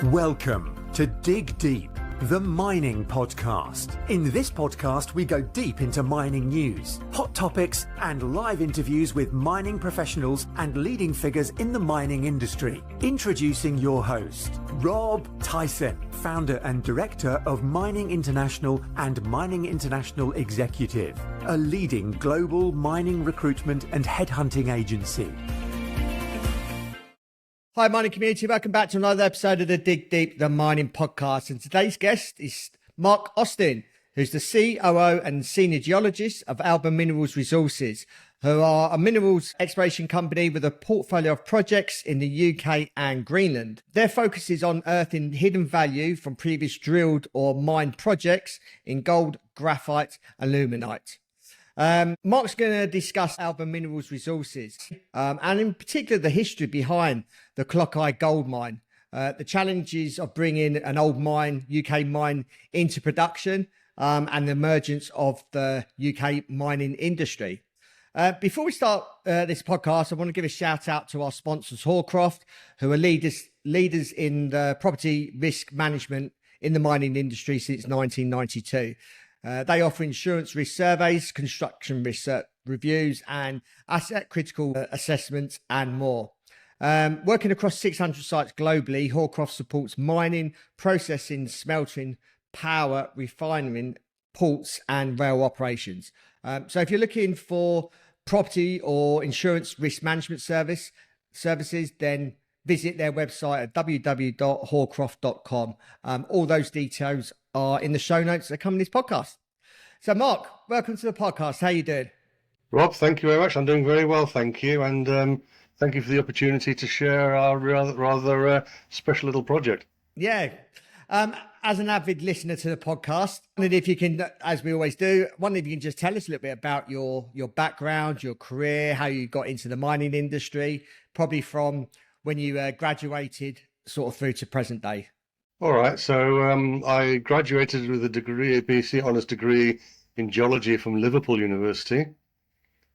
Welcome to Dig Deep, the mining podcast. In this podcast, we go deep into mining news, hot topics, and live interviews with mining professionals and leading figures in the mining industry. Introducing your host, Rob Tyson, founder and director of Mining International and Mining International Executive, a leading global mining recruitment and headhunting agency. Hi, mining community. Welcome back to another episode of the Dig Deep, the mining podcast. And today's guest is Mark Austin, who's the COO and senior geologist of Alba Minerals Resources, who are a minerals exploration company with a portfolio of projects in the UK and Greenland. Their focus is on unearthing hidden value from previous drilled or mined projects in gold, graphite, and ilmenite. Mark's going to discuss Alba Minerals Resources and in particular the history behind the Clogau Gold Mine, the challenges of bringing an old mine, UK mine, into production and the emergence of the UK mining industry. Before we start this podcast, I want to give a shout out to our sponsors, Hawcroft, who are leaders in the property risk management in the mining industry since 1992. They offer insurance risk surveys, construction risk reviews, and asset critical assessments and more. Working across 600 sites globally, Hawcroft supports mining, processing, smelting, power, refining, ports, and rail operations. So if you're looking for property or insurance risk management services, then visit their website at www.hawcroft.com. All those details are in the show notes that accompany this podcast. So, Mark, welcome to the podcast. How you doing? Rob, thank you very much. I'm doing very well, thank you. And thank you for the opportunity to share our rather special little project. Yeah. As an avid listener to the podcast, I wondered if you can, as we always do, wonder if you can just tell us a little bit about your background, your career, how you got into the mining industry, probably from when you graduated sort of through to present day. All right. So I graduated with a degree, a BC honours degree in geology from Liverpool University,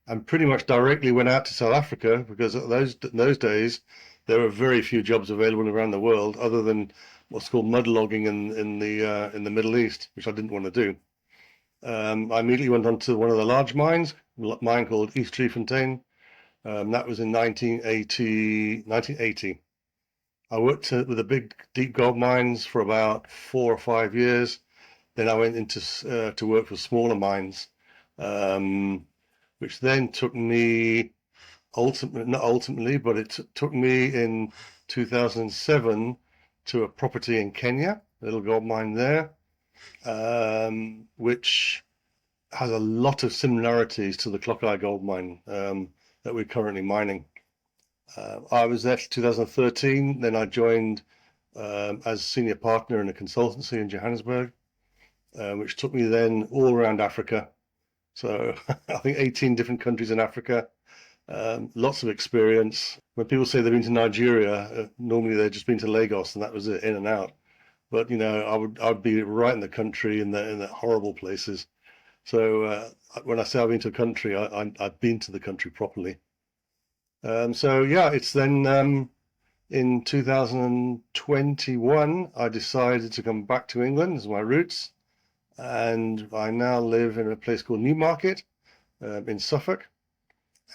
and pretty much directly went out to South Africa because in those days there were very few jobs available around the world other than what's called mud logging in the Middle East, which I didn't want to do. I immediately went on to one of the large mines, a mine called East Driefontein. That was in 1980. I worked with the big deep gold mines for about 4 or 5 years. Then I went into to work for smaller mines, which then took me took me in 2007 to a property in Kenya, a little gold mine there, which has a lot of similarities to the Clogau Gold Mine that we're currently mining. I was there till 2013. Then I joined as senior partner in a consultancy in Johannesburg, which took me then all around Africa. So I think 18 different countries in Africa, lots of experience. When people say they've been to Nigeria, normally they've just been to Lagos and that was it, in and out. But you know, I'd be right in the country in the horrible places. So when I say I've been to a country, I've been to the country properly. So yeah, it's then in 2021, I decided to come back to England as my roots. And I now live in a place called Newmarket in Suffolk.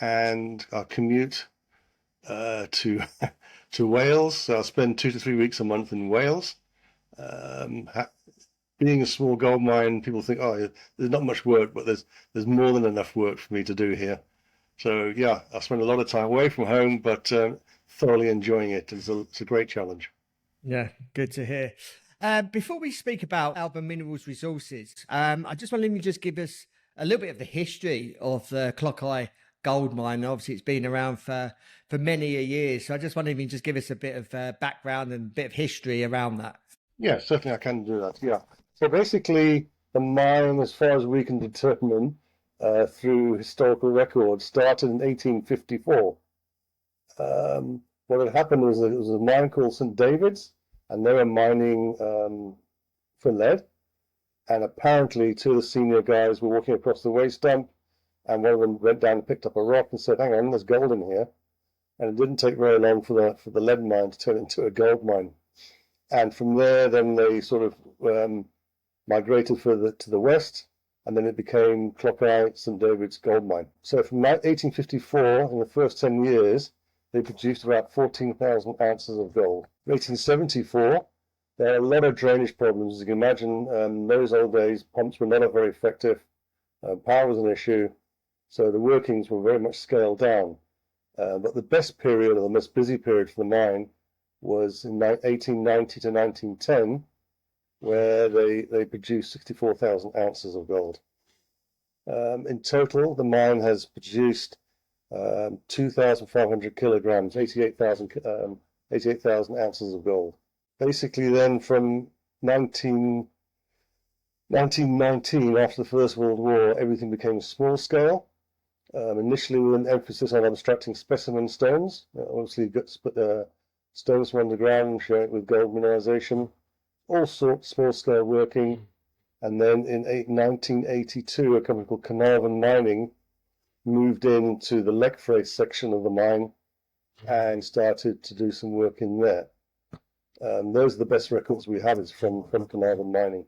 And I commute to Wales. So I spend 2 to 3 weeks a month in Wales. Being a small gold mine, people think, oh, there's not much work, but there's more than enough work for me to do here. So yeah, I spend a lot of time away from home, but thoroughly enjoying it. It's a great challenge. Yeah, good to hear. Before we speak about Alba Minerals Resources, I just wanted you to just give us a little bit of the history of the Clogau Gold Mine. Obviously, it's been around for many years. So I just wondered if you can just give us a bit of background and a bit of history around that. Yeah, certainly I can do that. Yeah. So basically, the mine, as far as we can determine, through historical records, started in 1854. What had happened was that it was a mine called St. David's, and they were mining for lead. And apparently 2 of the senior guys were walking across the waste dump, and one of them went down and picked up a rock and said, hang on, there's gold in here. And it didn't take very long for the lead mine to turn into a gold mine. And from there, then they sort of migrated further to the west, and then it became Clogau St David's Gold Mine. So from 1854, in the first 10 years, they produced about 14,000 ounces of gold. In 1874, there are a lot of drainage problems. As you can imagine, in those old days, pumps were not very effective. Power was an issue, so the workings were very much scaled down. But the best period, or the most busy period for the mine, was in 1890 to 1910, where they produced 64,000 ounces of gold. In total, the mine has produced 2,500 kilograms, 88,000 ounces of gold. Basically, then from 1919, after the First World War, everything became small scale. Initially, with an emphasis on abstracting specimen stones. Obviously, got stones from underground, share it with gold mineralization, all sorts, small scale working. And then in 1982, a company called Carnarvon Mining moved into the Leckfrace section of the mine and started to do some work in there. Those are the best records we have is from Carnarvon Mining.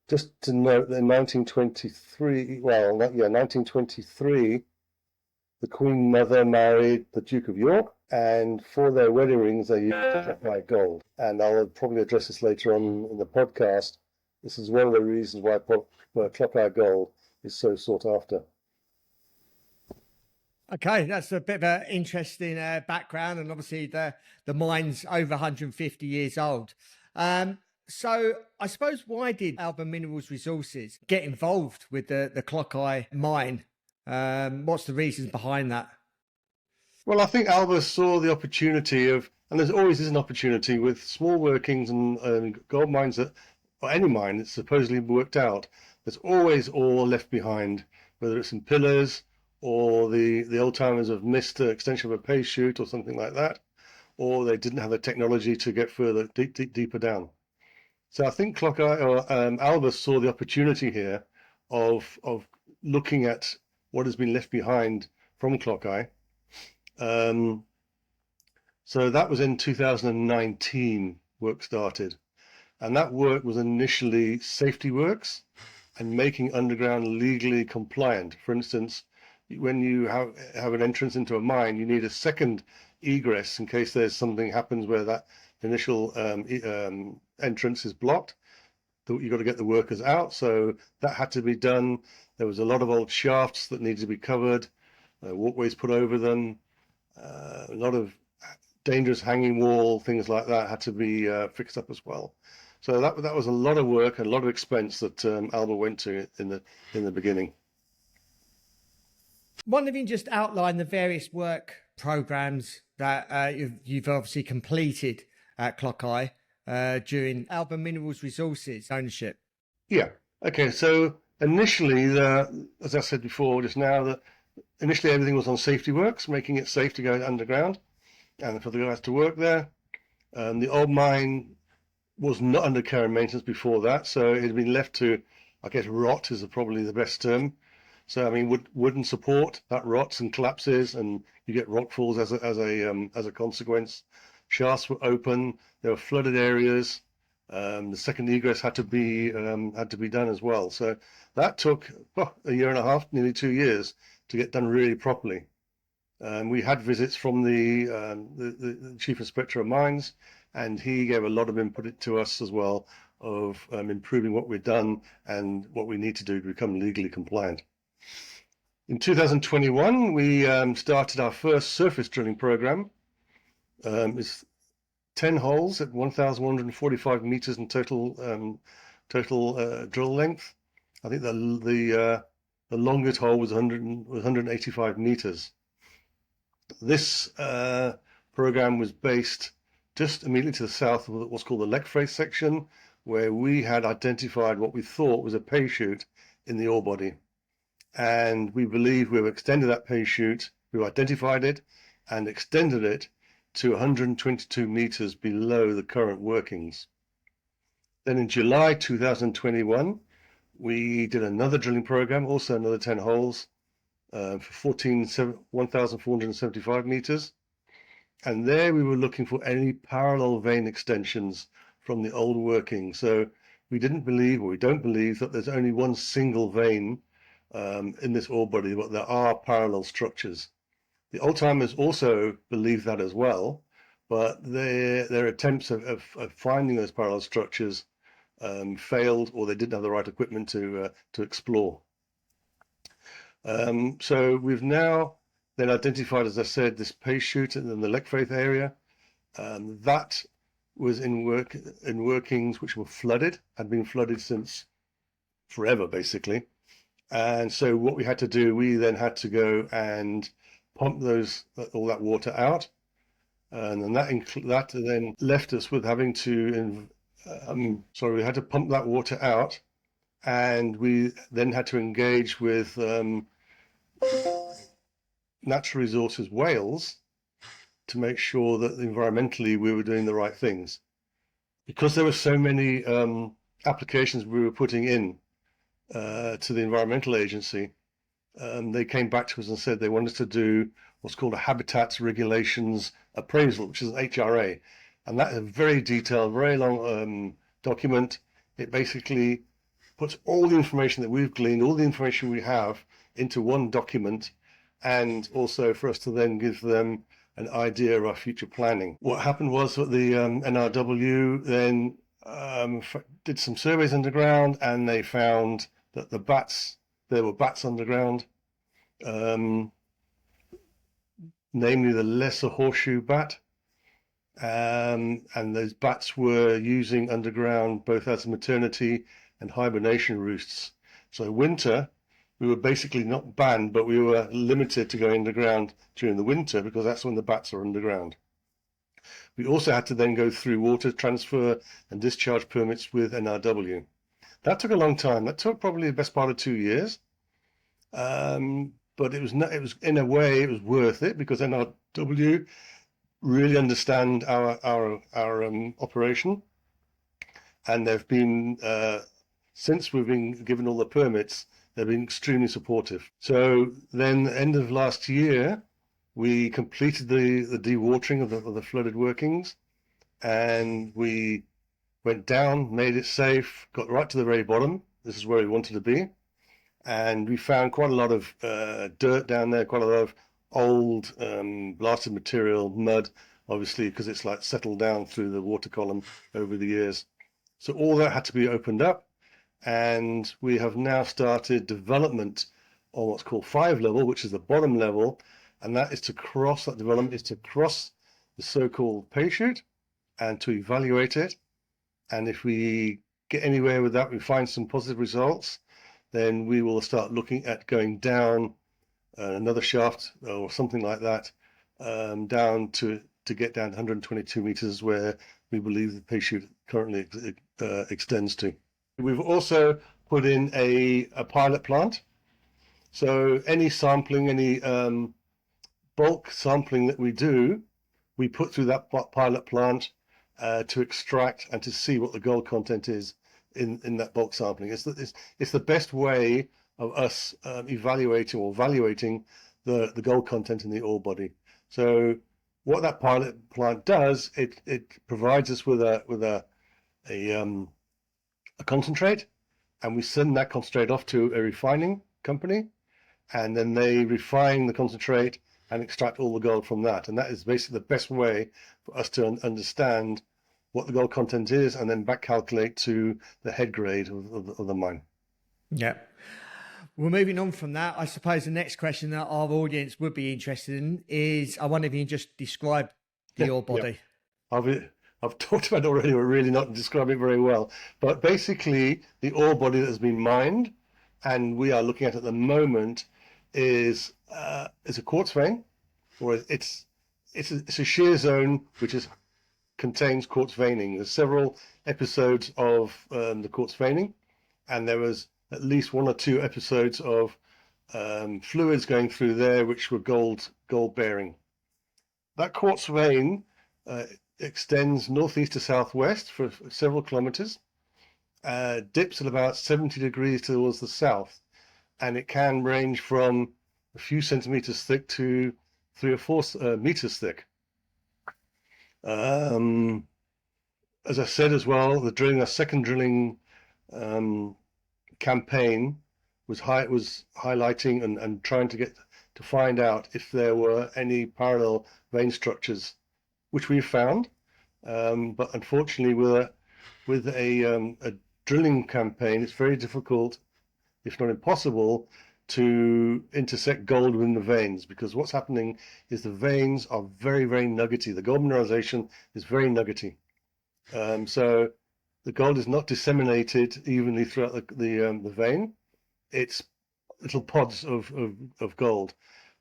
Just to note that in 1923, the Queen Mother married the Duke of York, and for their wedding rings they used graphite gold. And I'll probably address this later on in the podcast. This is one of the reasons why Clogau gold is so sought after. Okay, that's a bit of an interesting background, and obviously the mine's over 150 years old. So I suppose, why did Alba Minerals Resources get involved with the Clogau mine? What's the reasons behind that? Well, I think Alba saw the opportunity of, and there's always is an opportunity with small workings and gold mines that, or any mine that's supposedly worked out, there's always ore left behind, whether it's in pillars or the old timers have missed the extension of a pay chute or something like that, or they didn't have the technology to get further, deeper down. So I think Alba saw the opportunity here of looking at what has been left behind from Clogau. So that was in 2019, work started. And that work was initially safety works and making underground legally compliant. For instance, when you have an entrance into a mine, you need a second egress in case there's something happens where that initial entrance is blocked. You've got to get the workers out. So that had to be done. There was a lot of old shafts that needed to be covered, walkways put over them, a lot of dangerous hanging wall, things like that had to be fixed up as well. So that was a lot of work and a lot of expense that Alba went to in the beginning. Wonder if you can just outline the various work programs that you've obviously completed at Clogau during Alba Minerals Resources ownership. Yeah. Okay. So initially, as I said before, just now, initially everything was on safety works, making it safe to go underground and for the guys to work there. The old mine was not under care and maintenance before that, so it had been left to, I guess, rot is probably the best term. So I mean, wooden support that rots and collapses, and you get rock falls as a consequence. Shafts were open. There were flooded areas. The second egress had to be done as well. So that took a year and a half, nearly 2 years, to get done really properly. We had visits from the Chief Inspector of Mines, and he gave a lot of input to us as well of improving what we've done and what we need to do to become legally compliant. In 2021, we started our first surface drilling program. It's 10 holes at 1,145 meters in total drill length. I think the longest hole was 185 meters. This program was based just immediately to the south of what's called the Leckfrace section, where we had identified what we thought was a pay chute in the ore body. And we believe we've extended that pay chute, we've identified it and extended it to 122 meters below the current workings. Then in July 2021, we did another drilling program, also another 10 holes, for 1,475 meters. And there we were looking for any parallel vein extensions from the old working. So we didn't believe, or we don't believe, that there's only one single vein in this ore body, but there are parallel structures. The old timers also believe that as well, but their attempts of finding those parallel structures failed, or they didn't have the right equipment to explore. So we've now then identified, as I said, this paste chute in the Leckfaith area. That was in workings which were flooded, had been flooded since forever, basically. And so what we had to do, we then had to go and pump all that water out, and then that then left us with having to we had to pump that water out, and we then had to engage with Natural Resources Wales to make sure that environmentally we were doing the right things. Because there were so many applications we were putting in to the environmental agency, they came back to us and said they wanted to do what's called a Habitats Regulations Appraisal, which is an HRA. And that is a very detailed, very long document. It basically puts all the information that we've gleaned, all the information we have, into one document, and also for us to then give them an idea of our future planning. What happened was that the NRW then did some surveys underground, and they found that there were bats underground, namely the lesser horseshoe bat, and those bats were using underground both as maternity and hibernation roosts. So winter, we were basically not banned, but we were limited to going underground during the winter because that's when the bats are underground. We also had to then go through water transfer and discharge permits with NRW. That took a long time. That took probably the best part of 2 years. But it was in a way it was worth it because NRW really understand our operation, and they've been since we've been given all the permits, they've been extremely supportive. So then, end of last year, we completed the dewatering of the flooded workings, and we went down, made it safe, got right to the very bottom. This is where we wanted to be. And we found quite a lot of dirt down there, quite a lot of old blasted material, mud, obviously, because it's like settled down through the water column over the years. So all that had to be opened up. And we have now started development on what's called 5 level, which is the bottom level. And that development is to cross the so-called pay chute and to evaluate it. And if we get anywhere with that, we find some positive results, then we will start looking at going down another shaft or something like that, down to get down to 122 meters, where we believe the pay chute currently extends to. We've also put in a pilot plant. So any sampling, any bulk sampling that we do, we put through that pilot plant to extract and to see what the gold content is in that bulk sampling. It's the best way of us evaluating or evaluating the gold content in the ore body. So what that pilot plant does, it provides us with a concentrate, and we send that concentrate off to a refining company, and then they refine the concentrate and extract all the gold from that. And that is basically the best way for us to understand what the gold content is, and then back calculate to the head grade of the mine. Yeah. Well, moving on from that, I suppose the next question that our audience would be interested in is, I wonder if you can just describe the ore body. Yeah. I've talked about it already, but really not describing it very well. But basically, the ore body that has been mined, and we are looking at the moment, is a quartz vein, or it's a shear zone which contains quartz veining. There's several episodes of the quartz veining, and there was at least 1 or 2 episodes of fluids going through there which were gold bearing. That quartz vein extends northeast to southwest for several kilometers, dips at about 70 degrees towards the south, and it can range from a few centimeters thick to 3 or 4 meters thick. As I said as well, a second drilling campaign was highlighting and trying to find out if there were any parallel vein structures, which we found. But unfortunately, with a drilling campaign, it's very difficult, if not impossible, to intersect gold within the veins, because what's happening is the veins are very, very nuggety. The gold mineralization is very nuggety. So the gold is not disseminated evenly throughout the vein. It's little pods of gold.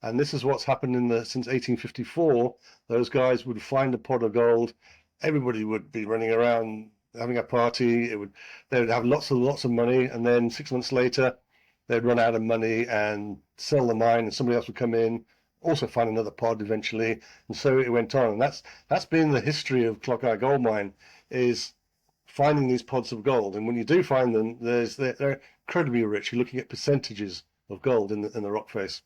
And this is what's happened since 1854. Those guys would find a pod of gold. Everybody would be running around having a party. They would have lots of money, and then 6 months later, they'd run out of money and sell the mine, and somebody else would come in, also find another pod eventually, and so it went on. And that's been the history of Clogau Gold Mine, is finding these pods of gold. And when you do find them, they're incredibly rich. You're looking at percentages of gold in the rock face.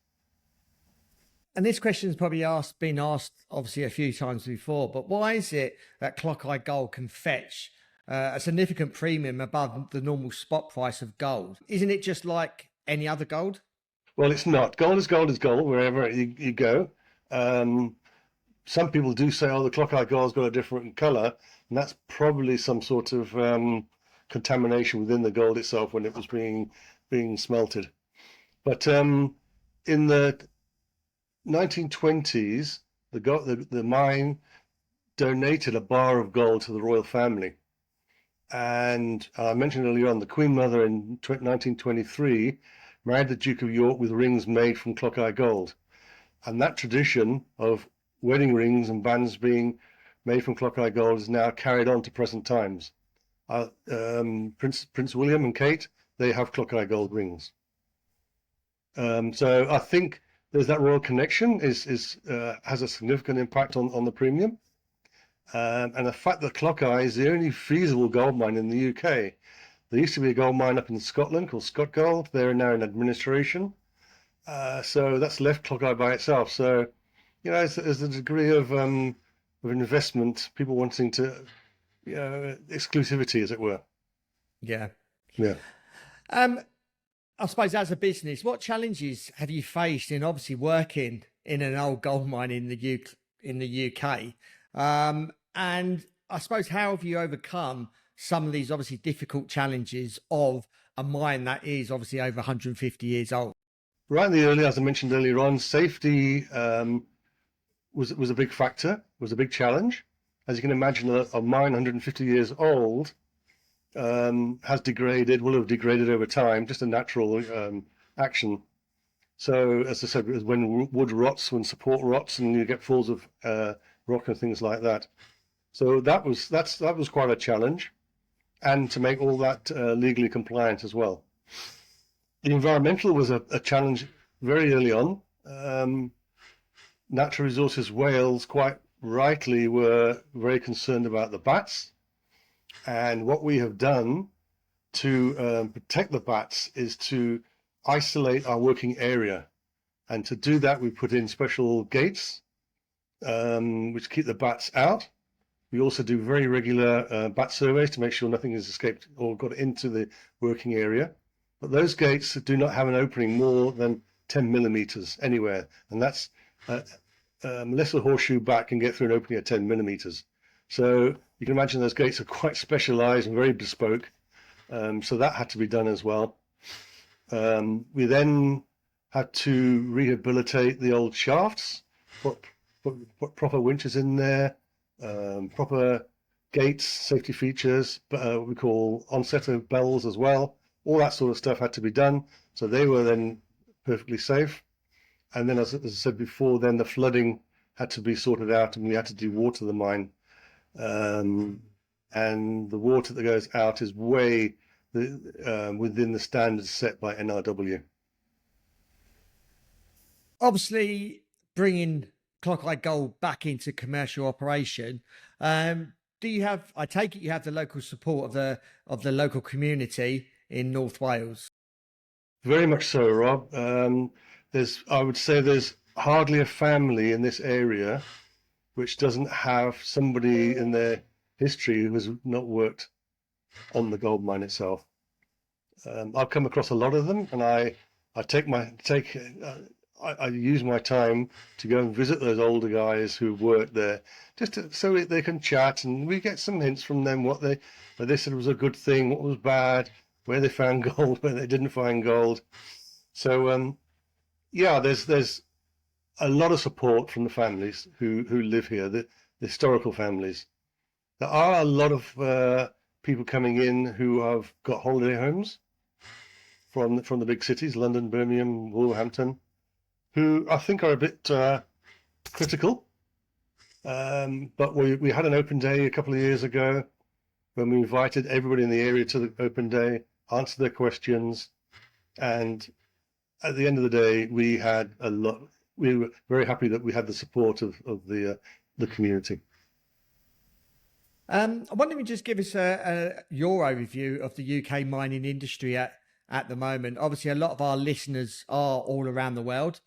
And this question's probably been asked obviously a few times before, but why is it that Clogau Gold can fetch a significant premium above the normal spot price of gold? Isn't it just like any other gold? Well, it's not. Gold is gold wherever you go. Some people do say, oh, the Clogau gold's got a different color, and that's probably some sort of contamination within the gold itself when it was being smelted. But in the 1920s, the mine donated a bar of gold to the royal family. And I mentioned earlier on, the Queen Mother in 1923 married the Duke of York with rings made from Clogau gold. And that tradition of wedding rings and bands being made from Clogau gold is now carried on to present times. Prince William and Kate, they have Clogau gold rings. So I think there's that royal connection has a significant impact on the premium. And the fact that Clogau is the only feasible gold mine in the UK. There used to be a gold mine up in Scotland called Scott Gold. They're now in administration. So that's left Clogau by itself. So, there's a degree of investment, people wanting to, exclusivity, as it were. Yeah. Yeah. I suppose as a business, what challenges have you faced in obviously working in an old gold mine in the UK? And I suppose, how have you overcome some of these obviously difficult challenges of a mine that is obviously over 150 years old? Right in the early, as I mentioned earlier on, safety was a big factor, was a big challenge. As you can imagine, a mine 150 years old will have degraded over time, just a natural action. So, as I said, when wood rots, when support rots, and you get falls of rock and things like that. So that was quite a challenge, and to make all that legally compliant as well. The environmental was a challenge very early on. Natural Resources Wales quite rightly were very concerned about the bats, and what we have done to protect the bats is to isolate our working area, and to do that we put in special gates which keep the bats out. We also do very regular bat surveys to make sure nothing has escaped or got into the working area. But those gates do not have an opening more than 10 millimeters anywhere, and that's unless a horseshoe bat can get through an opening at 10 millimeters. So you can imagine those gates are quite specialized and very bespoke. So that had to be done as well. We then had to rehabilitate the old shafts, put proper winches in there, proper gates, safety features, what we call onsetter bells as well. All that sort of stuff had to be done. So they were then perfectly safe. And then, as I said before, then the flooding had to be sorted out, and we had to dewater the mine. And the water that goes out is way within the standards set by NRW. Obviously, bringing Clogau Gold back into commercial operation, do you have? I take it you have the local support of the local community in North Wales. Very much so, Rob. I would say there's hardly a family in this area which doesn't have somebody in their history who has not worked on the gold mine itself. I've come across a lot of them, and I use my time to go and visit those older guys who worked there, so they can chat, and we get some hints from them what they said was a good thing, what was bad, where they found gold, where they didn't find gold. So yeah, there's a lot of support from the families who live here, the historical families. There are a lot of people coming in who have got holiday homes from the big cities, London, Birmingham, Wolverhampton, who I think are a bit critical. But we had an open day a couple of years ago when we invited everybody in the area to the open day, answered their questions, and at the end of the day, we had a lot. We were very happy that we had the support of the community. I wonder if you just give us your overview of the UK mining industry at the moment. Obviously, a lot of our listeners are all around the world.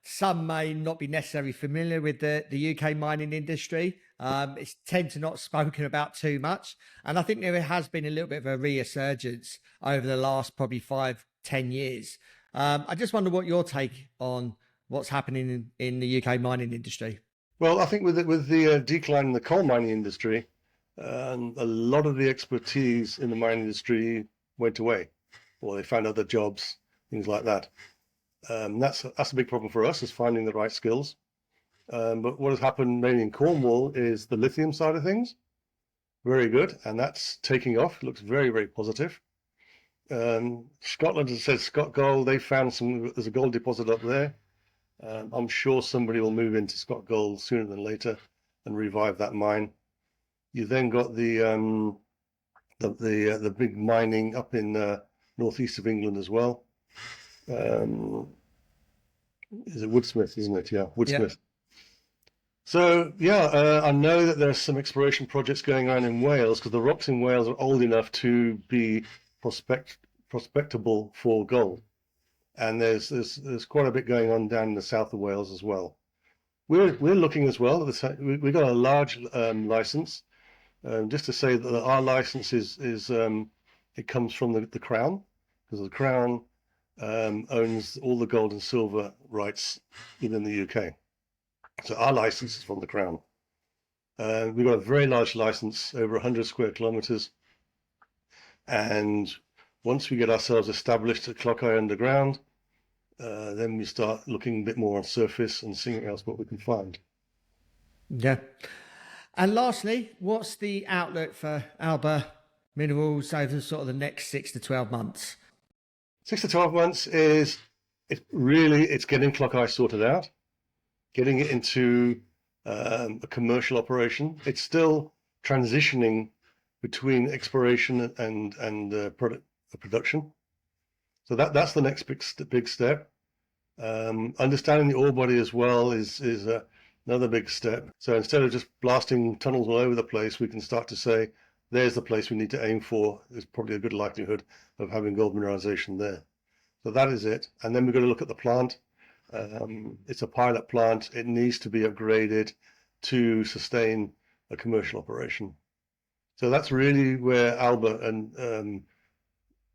Some may not be necessarily familiar with the UK mining industry. It's tend to not spoken about too much. And I think there has been a little bit of a resurgence over the last probably 5-10 years. I just wonder what your take on what's happening in the UK mining industry. Well, I think with the decline in the coal mining industry, a lot of the expertise in the mining industry went away, or they found other jobs, things like that. That's a big problem for us, is finding the right skills. But what has happened mainly in Cornwall is the lithium side of things. Very good, and that's taking off. It looks very, very positive. Scotland has said Scott Gold, they found there's a gold deposit up there. I'm sure somebody will move into Scott Gold sooner than later and revive that mine. You then got the big mining up in northeast of England as well. Is it Woodsmith, isn't it? Yeah, Woodsmith. Yeah. So yeah, I know that there's some exploration projects going on in Wales, because the rocks in Wales are old enough to be prospectable for gold. And there's quite a bit going on down in the south of Wales as well. We're looking as well. We've got a large license. Just to say that our license is it comes from the Crown, because the Crown owns all the gold and silver rights within the UK. So our license is from the Crown. We've got a very large license, over 100 square kilometres. And once we get ourselves established at Clogau underground, then we start looking a bit more on surface and seeing else what we can find. Yeah. And lastly, what's the outlook for Alba Minerals over sort of the next 6 to 12 months? 6 to 12 months it's getting Clogau sorted out, getting it into a commercial operation. It's still transitioning between exploration and production. So that's the next big step. Understanding the ore body as well is another big step. So instead of just blasting tunnels all over the place, we can start to say, there's the place we need to aim for. There's probably a good likelihood of having gold mineralization there. So that is it. And then we're going to look at the plant. It's a pilot plant. It needs to be upgraded to sustain a commercial operation. So that's really where Alba and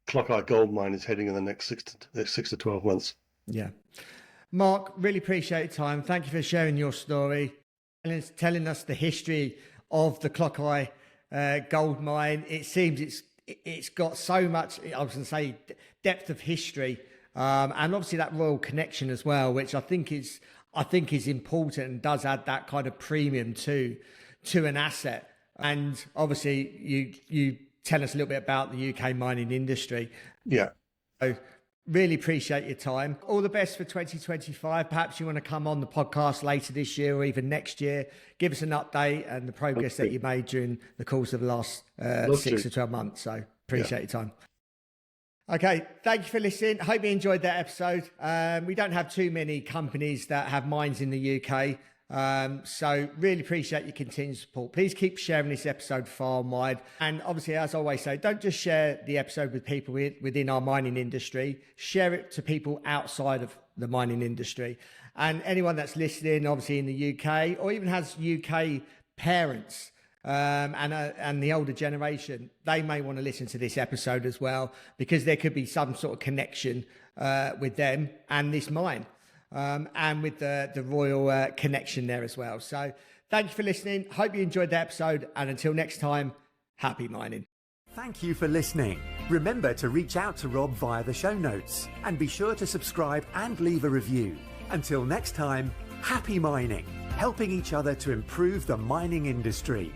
Clogau Gold Mine is heading in the next 6 to 12 months. Yeah. Mark, really appreciate your time. Thank you for sharing your story and telling us the history of the Clogau Gold Mine. It seems it's got so much, I was going to say, depth of history, and obviously that royal connection as well, which I think is important and does add that kind of premium to an asset. And obviously you tell us a little bit about the UK mining industry. Yeah. So really appreciate your time. All the best for 2025. Perhaps you want to come on the podcast later this year or even next year. Give us an update and the progress that you made during the course of the last 6 to 12 months. So appreciate your time. Okay, thank you for listening. I hope you enjoyed that episode. We don't have too many companies that have mines in the UK. So really appreciate your continued support. Please keep sharing this episode far and wide. And obviously, as I always say, don't just share the episode with people within our mining industry. Share it to people outside of the mining industry. And anyone that's listening, obviously in the UK, or even has UK parents, and the older generation, they may want to listen to this episode as well, because there could be some sort of connection with them and this mine, and with the royal connection there as well. So thank you for listening. Hope you enjoyed the episode, and until next time, happy mining. Thank you for listening. Remember to reach out to Rob via the show notes, and be sure to subscribe and leave a review. Until next time, happy mining, helping each other to improve the mining industry.